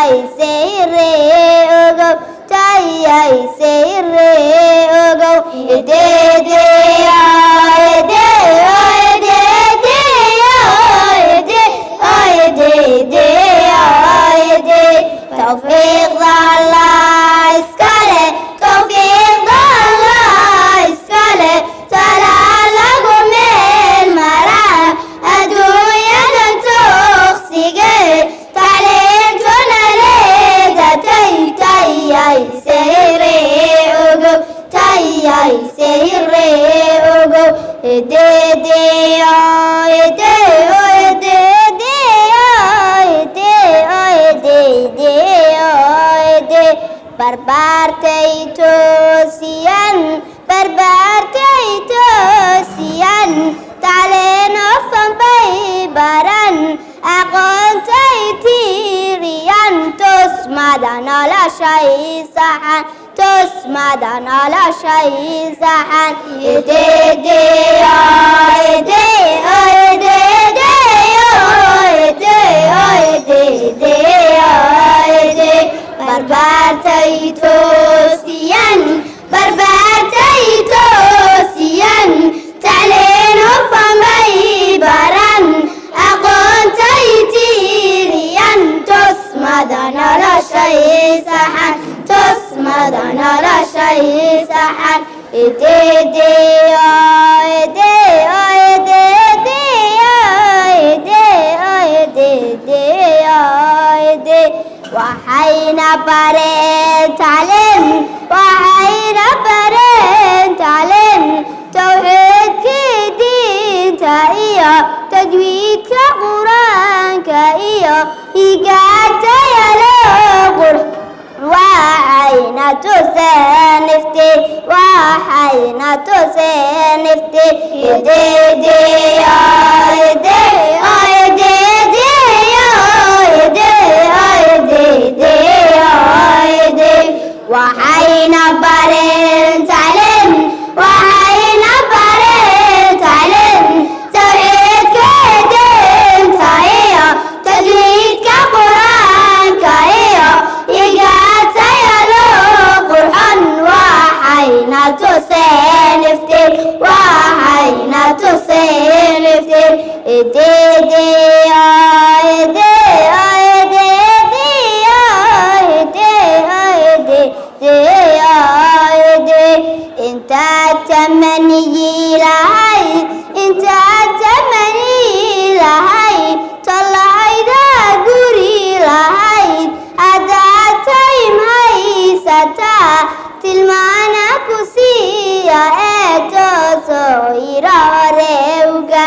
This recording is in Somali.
seyre ogo tayay seyre ogo ede de ede ede de ede ede de ede tawfiq Allah iskale tawfiq Allah iskale talala gumel mara adunyada tuqsige talentuna leda tayay seyre ogo tayay seyre ogo ede de ede ede de ede ede ede barbartay tosiyan tacleen ofan bay baran aqoontay tiiriyan tusmada noloshay saxan tusmada noloshay saxan ededeyo edeyo ededeyo ededeyo ede barbartay tosiyan tacleen ofan bay baran aqoontay tiiriyan tusmada noloshay saxan tusmada noloshay saxan ededeyo edeyo ededeyo edeyo ededeyo ede waxayna bareen tacleen tawxiidkii diinta iyo tajwiidka qur-aanka iyo higaatayalo qur waxayna tuseen ifti ededeyo edeyo ededeyo edeyo ededeyo ede waxayna bareen tacleen tawxiidka diinta iyo tajwiidka qur-aanka iyo higaatayalo qurxan waxayna tuseen ifti ededeyo edeyo ededeyo edeyo ededeyo ede intaad tamaniyi lahayd tollayda guri lahayd haddaad taym haysataa tilmaana ku siiya ee toosoo hiro hore uga